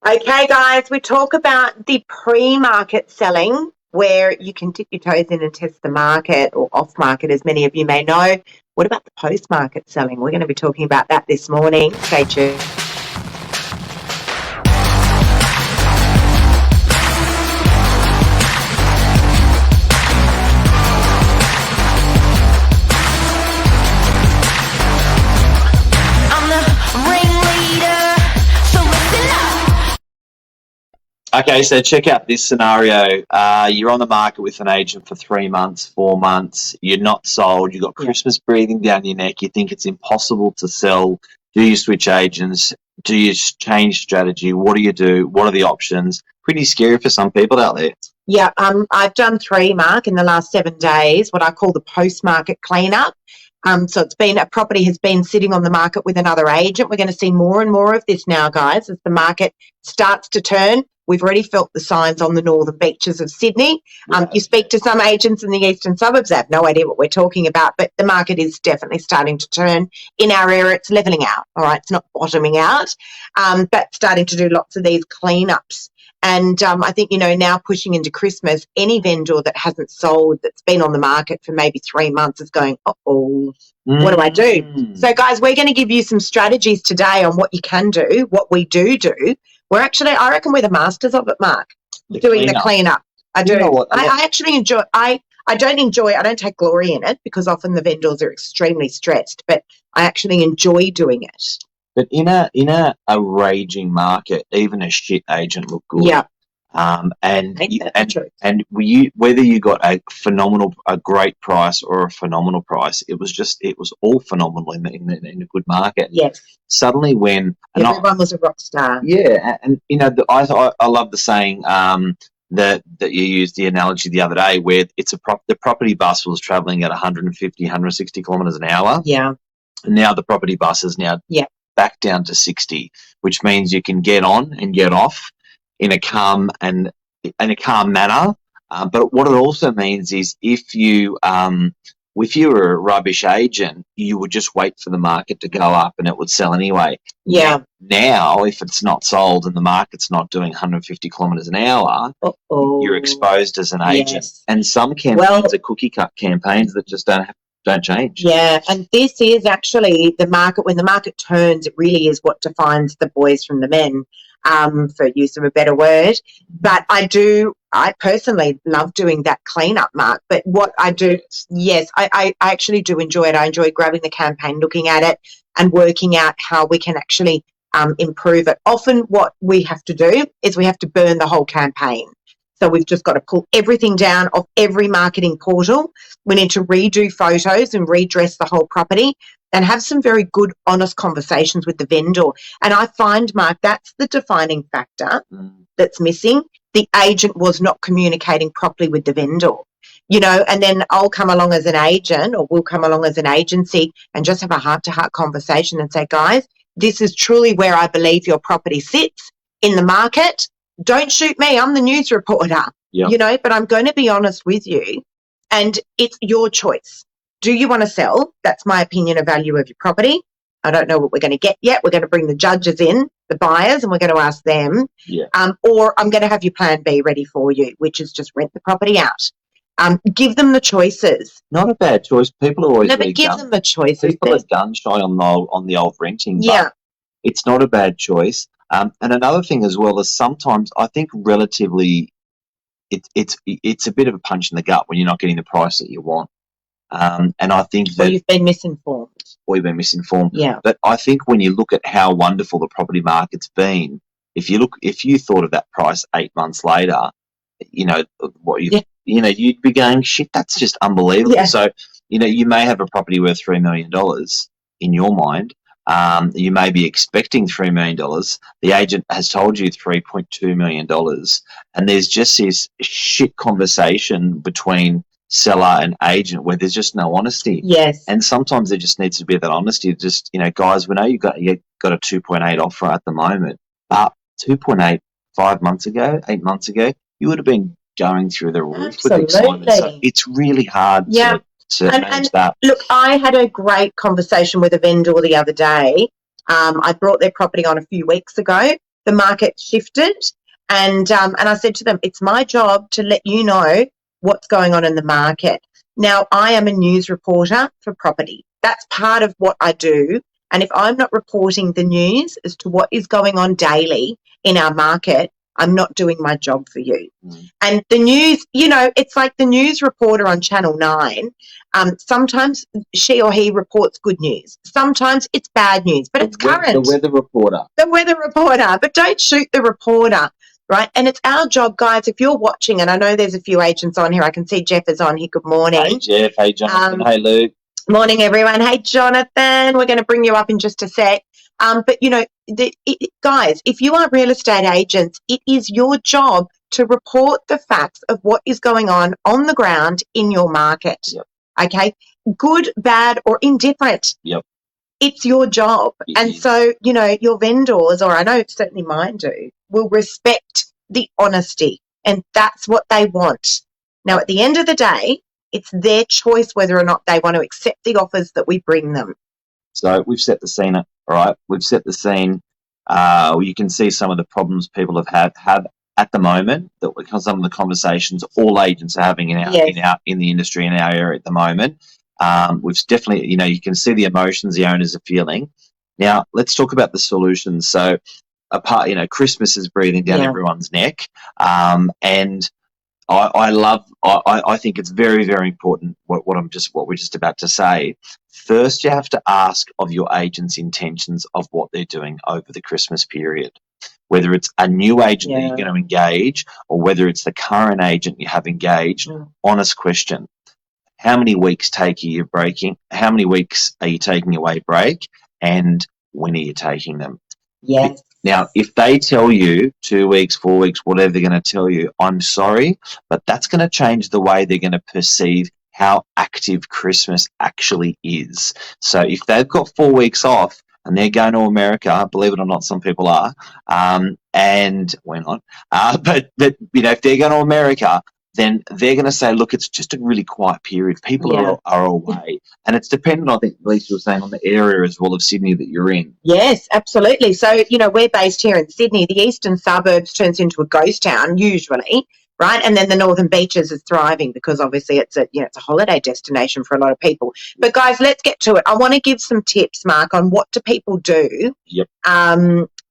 Okay, guys, we talk about the pre-market selling where you can dip your toes in and test the market or off-market, as many of you may know. What about the post-market selling? We're going to be talking about that this morning. Stay tuned. Okay, so check out this scenario. You're on the market with an agent for 3 months, 4 months. You're not sold. You've got Christmas breathing down your neck. You think it's impossible to sell. Do you switch agents? Do you change strategy? What do you do? What are the options? Pretty scary for some people out there. Yeah, I've done 3, Mark, in the last 7 days, what I call the post-market cleanup. So a property has been sitting on the market with another agent. We're going to see more and more of this now, guys, as the market starts to turn. We've already felt the signs on the northern beaches of Sydney. You speak to some agents in the eastern suburbs, they have no idea what we're talking about, but the market is definitely starting to turn. In our area, it's levelling out, all right? It's not bottoming out, but starting to do lots of these cleanups. And I think, now pushing into Christmas, any vendor that hasn't sold, that's been on the market for maybe 3 months is going, uh-oh, what do I do? So, guys, we're going to give you some strategies today on what you can do, what we do. We're actually, I reckon we're the masters of it, Mark, doing the cleanup. I do. I actually enjoy, I don't take glory in it because often the vendors are extremely stressed, but I actually enjoy doing it. But in a raging market, even a shit agent look good. Yeah. Whether you got a great price or a phenomenal price, it was all phenomenal in a good market. Yes. Suddenly, when everyone was a rock star. Yeah, and I love the saying that you used the analogy the other day, where the property bus was travelling at 150, 160 kilometres an hour. Yeah. And now the property bus is now back down to 60, which means you can get on and get off in a calm manner. But what it also means is if you were a rubbish agent, you would just wait for the market to go up and it would sell anyway. Yeah. Now, if it's not sold and the market's not doing 150 kilometres an hour, you're exposed as an agent. Yes. And some campaigns are cookie cut campaigns that just don't change. Yeah, and this is actually the market. When the market turns, it really is what defines the boys from the men, for use of a better word. But I personally love doing that cleanup, Mark. But what I do, yes, I actually do enjoy it. I enjoy grabbing the campaign, looking at it and working out how we can actually improve it. Often what we have to do is we have to burn the whole campaign. So we've just got to pull everything down off every marketing portal. We need to redo photos and redress the whole property and have some very good, honest conversations with the vendor. And I find, Mark, that's the defining factor that's missing. The agent was not communicating properly with the vendor, and then I'll come along as an agent, or we'll come along as an agency and just have a heart-to-heart conversation and say, guys, this is truly where I believe your property sits in the market. Don't shoot me. I'm the news reporter, but I'm going to be honest with you, and it's your choice. Do you want to sell? That's my opinion of value of your property. I don't know what we're going to get yet. We're going to bring the judges in, the buyers, and we're going to ask them. Yeah. Or I'm going to have your plan B ready for you, which is just rent the property out. Give them the choices. Not a bad choice. People are always give them the choices. People are gun shy on the old renting. Yeah. But it's not a bad choice. And another thing as well is sometimes I think relatively it's a bit of a punch in the gut when you're not getting the price that you want. And I think that you've been misinformed. Or you've been misinformed. Yeah. But I think when you look at how wonderful the property market's been, if you thought of that price 8 months later, you'd be going, shit, that's just unbelievable. Yeah. So, you may have a property worth $3 million in your mind. You may be expecting $3 million. The agent has told you $3.2 million. And there's just this shit conversation between seller and agent where there's just no honesty. Yes. And sometimes there just needs to be that honesty. Just, guys, we know you got a 2.8 offer at the moment, but 2.8 8 months ago, you would have been going through the roof with excitement. So it's really hard to manage that. Look, I had a great conversation with a vendor the other day. I brought their property on a few weeks ago, the market shifted, and I said to them, it's my job to let you know what's going on in the market. Now, I am a news reporter for property. That's part of what I do. And if I'm not reporting the news as to what is going on daily in our market, I'm not doing my job for you. And the news, it's like the news reporter on Channel 9. Sometimes she or he reports good news. Sometimes it's bad news, but it's current. The weather reporter. The weather reporter, but don't shoot the reporter, right? And it's our job, guys, if you're watching, and I know there's a few agents on here. I can see Jeff is on here. Good morning. Hey, Jeff. Hey, Jonathan. Hey, Luke. Morning, everyone. Hey, Jonathan. We're going to bring you up in just a sec. But, guys, if you are real estate agents, it is your job to report the facts of what is going on the ground in your market. Yep. Okay? Good, bad, or indifferent. Yep. It's your job. And so, your vendors, or I know certainly mine do, will respect the honesty. And that's what they want. Now, at the end of the day, it's their choice whether or not they want to accept the offers that we bring them. So we've set the scene, all right? We've set the scene. You can see some of the problems people have at the moment, some of the conversations all agents are having in the industry in our area at the moment. We've definitely, you can see the emotions the owners are feeling. Now, let's talk about the solutions. So, Christmas is breathing down everyone's neck, and I think it's very, very important what we're just about to say. First, you have to ask of your agent's intentions of what they're doing over the Christmas period. Whether it's a new agent that you're going to engage or whether it's the current agent you have engaged, honest question. How many weeks are you taking away break, and when are you taking them? Yes. Now, if they tell you 2 weeks, 4 weeks, whatever they're going to tell you, I'm sorry, but that's going to change the way they're going to perceive how active Christmas actually is. So if they've got 4 weeks off and they're going to America, believe it or not, some people are, and we're not, but if they're going to America, then they're going to say, look, it's just a really quiet period. People are away. And it's dependent, I think, Lisa was saying, on the area as well of Sydney that you're in. Yes, absolutely. So, we're based here in Sydney. The eastern suburbs turns into a ghost town, usually, right? And then the northern beaches is thriving because obviously it's a holiday destination for a lot of people. But, guys, let's get to it. I want to give some tips, Mark, on what do people do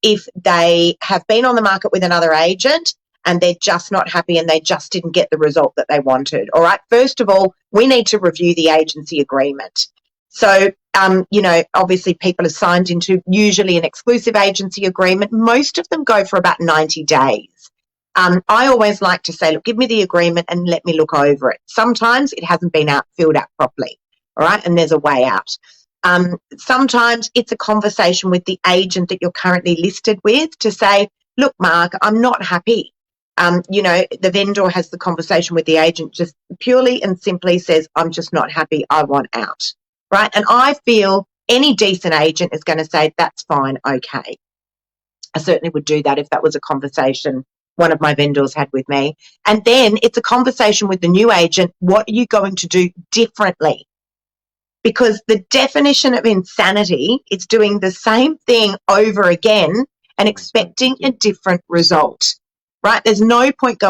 if they have been on the market with another agent and they're just not happy and they just didn't get the result that they wanted. All right. First of all, we need to review the agency agreement. So, obviously people have signed into usually an exclusive agency agreement. Most of them go for about 90 days. I always like to say, look, give me the agreement and let me look over it. Sometimes it hasn't been filled out properly. All right. And there's a way out. Sometimes it's a conversation with the agent that you're currently listed with to say, look, Mark, I'm not happy. The vendor has the conversation with the agent, just purely and simply says, I'm just not happy. I want out. Right. And I feel any decent agent is going to say, that's fine. Okay. I certainly would do that if that was a conversation one of my vendors had with me. And then it's a conversation with the new agent. What are you going to do differently? Because the definition of insanity is doing the same thing over again and expecting a different result. Right? There's no point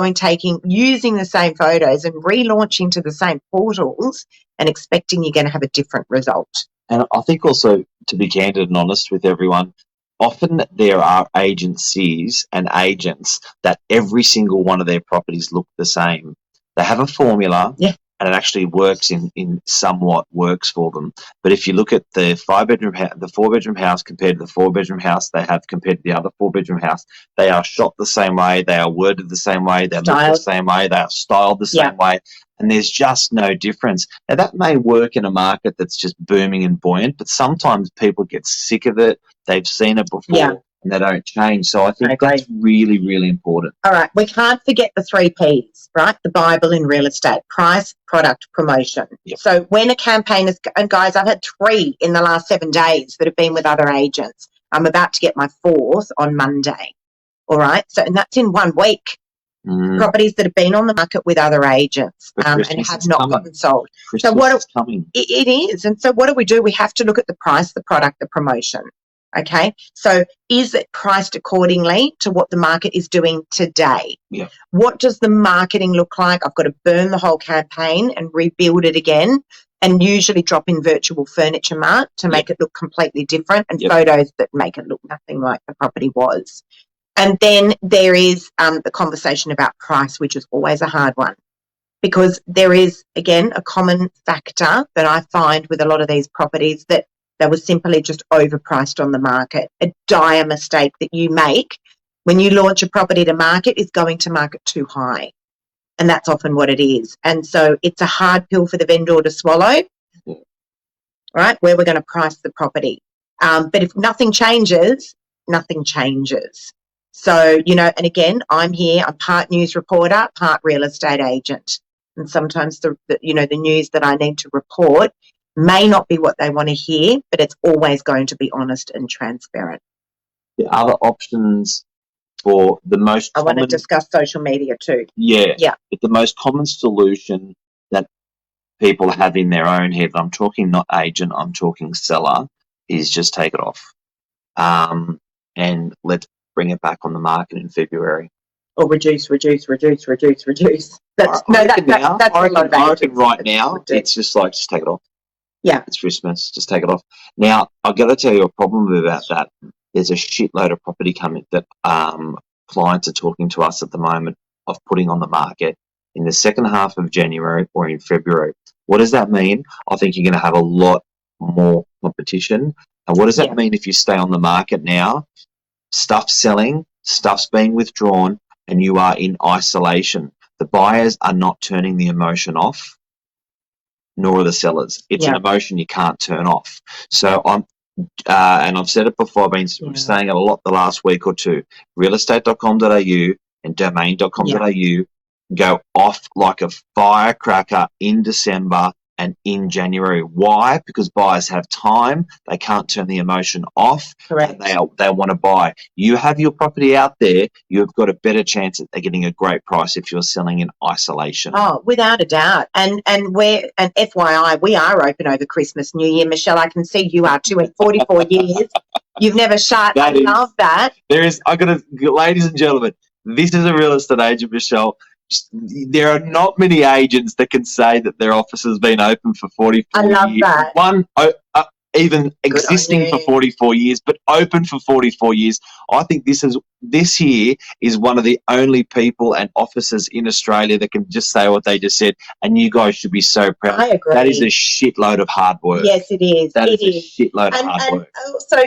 using the same photos and relaunching to the same portals and expecting you're going to have a different result. And I think also, to be candid and honest with everyone, often there are agencies and agents that every single one of their properties look the same. They have a formula. Yeah. And it actually works in somewhat works for them. But if you look at the 4-bedroom house compared to the 4-bedroom house they have compared to the other 4-bedroom house, they are shot the same way, they are worded the same way, they look the same way, they are styled the same way, and there's just no difference. Now, that may work in a market that's just booming and buoyant, but sometimes people get sick of it, they've seen it before, and they don't change. So I think that's really, really important. All right. We can't forget the 3 Ps, right? The Bible in real estate: price, product, promotion. Yep. So when a campaign is, and guys, I've had 3 in the last 7 days that have been with other agents. I'm about to get my 4th on Monday. All right. So, and that's in 1 week. Properties that have been on the market with other agents and have not gotten sold. Christmas is coming. It is. And so what do? We have to look at the price, the product, the promotion. Okay. So is it priced accordingly to what the market is doing today? Yeah. What does the marketing look like? I've got to burn the whole campaign and rebuild it again, and usually drop in virtual furniture mart to make it look completely different, and photos that make it look nothing like the property was. And then there is the conversation about price, which is always a hard one, because there is, again, a common factor that I find with a lot of these properties, that they were simply just overpriced on the market. A dire mistake that you make when you launch a property to market is going to market too high. And that's often what it is. And so it's a hard pill for the vendor to swallow, right, where we're going to price the property. But if nothing changes, nothing changes. So, and again, I'm here, I'm part news reporter, part real estate agent. And sometimes the news that I need to report may not be what they want to hear, but it's always going to be honest and transparent. The other options for the most I want to discuss social media too. Yeah. But the most common solution that people have in their own head, I'm talking not agent, I'm talking seller, is just take it off. And let's bring it back on the market in February. Or reduce. That's I reckon right now, it's just like, just take it off. Yeah. It's Christmas, just take it off. Now, I've got to tell you a problem about that. There's a shitload of property coming that clients are talking to us at the moment of putting on the market in the second half of January or in February. What does that mean? I think you're going to have a lot more competition. And what does that mean if you stay on the market now? Stuff's selling, stuff's being withdrawn, and you are in isolation. The buyers are not turning the emotion off, nor are the sellers. It's an emotion you can't turn off. So and I've said it before, I've been saying it a lot the last week or two, realestate.com.au and domain.com.au go off like a firecracker in December and in January. Why? Because buyers have time. They can't turn the emotion off. Correct. And they want to buy. You have your property out there, you've got a better chance at getting a great price if you're selling in isolation. Oh, without a doubt. And FYI, we are open over Christmas, New Year. Michelle, I can see you are too. In 44 years, you've never shut. I love that. Ladies and gentlemen, this is a real estate agent, Michelle. There are not many agents that can say that their office has been open for 44 years. I love that. One, even existing for 44 years, but open for 44 years. I think this here is one of the only people and offices in Australia that can just say what they just said, and you guys should be so proud. I agree. That is a shitload of hard work. Yes, it is. That is a shitload of hard work. So,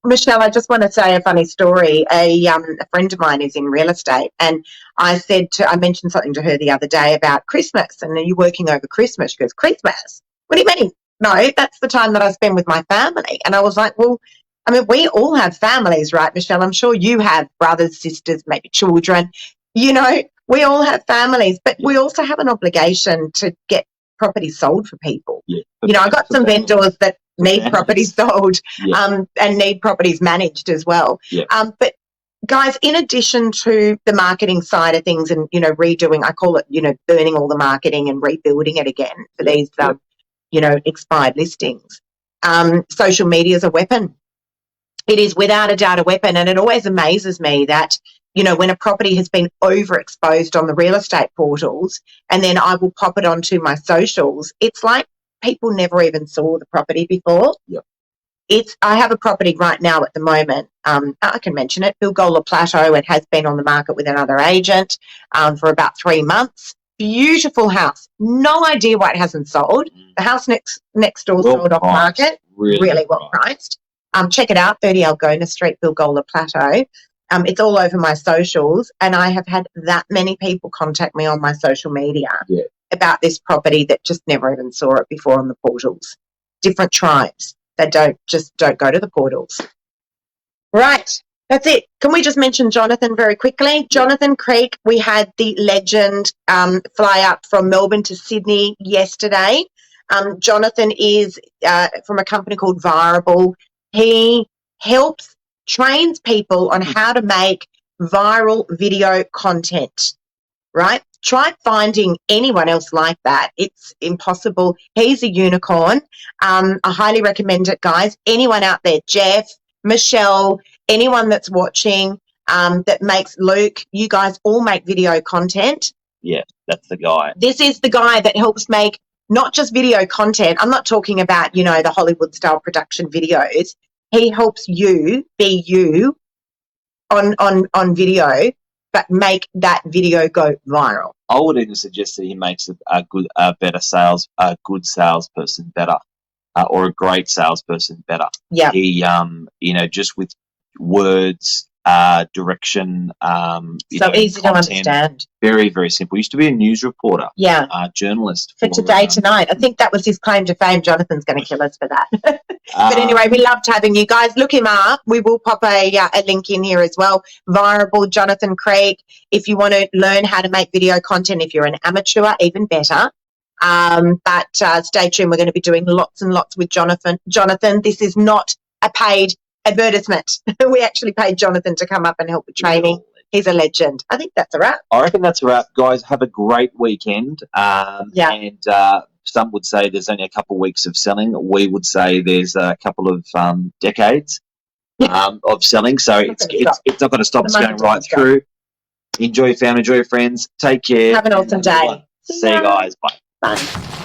Michelle, I just want to say a funny story. A friend of mine is in real estate, and I mentioned something to her the other day about Christmas, and are you working over Christmas? She goes, Christmas? What do you mean? No, that's the time that I spend with my family. And I was like, well, I mean, we all have families, right, Michelle? I'm sure you have brothers, sisters, maybe children. We all have families, but we also have an obligation to get property sold for people. Yeah, I got some vendors that need properties sold and need properties managed as well. Yeah. But guys, in addition to the marketing side of things and, redoing, I call it, burning all the marketing and rebuilding it again for these expired listings. Social media is a weapon. It is without a doubt a weapon. And it always amazes me that, when a property has been overexposed on the real estate portals and then I will pop it onto my socials, it's like people never even saw the property before. Yep. I have a property right now at the moment. I can mention it, Bilgola Plateau. It has been on the market with another agent for about 3 months. Beautiful house. No idea why it hasn't sold. The house next door sold off market. Really well priced. Check it out, 30 Algona Street, Bilgola Plateau. It's all over my socials, and I have had that many people contact me on my social media about this property that just never even saw it before on the portals. Different tribes that don't go to the portals. Right. That's it. Can we just mention Jonathan very quickly? Jonathan Creek, we had the legend fly up from Melbourne to Sydney yesterday. Jonathan is from a company called Viral. He trains people on how to make viral video content, right? Try finding anyone else like that. It's impossible. He's a unicorn. I highly recommend it, guys. Anyone out there, Jeff, Michelle, anyone that's watching, that makes Luke, you guys all make video content. Yeah, that's the guy. This is the guy that helps make not just video content. I'm not talking about, you know, the Hollywood style production videos. He helps you be you on video, but make that video go viral. I would even suggest that he makes a good salesperson better, or a great salesperson better. Yeah. He, just with words, direction, So easy to understand. Very, very simple. Used to be a news reporter. Yeah. Journalist. For Today Tonight. I think that was his claim to fame. Jonathan's going to kill us for that. But anyway, we loved having you guys. Look him up. We will pop a link in here as well. Viral Jonathan Craig. If you want to learn how to make video content, if you're an amateur, even better. But stay tuned. We're going to be doing lots and lots with Jonathan. Jonathan, this is not a paid advertisement. We actually paid Jonathan to come up and help with training. He's a legend. I think that's a wrap. I reckon that's a wrap. Guys, have a great weekend. And some would say there's only a couple of weeks of selling. We would say there's a couple of decades of selling. So it's not going to stop. It's going right through. Enjoy your family, enjoy your friends. Take care. Have an awesome day. See you guys. Bye. Bye.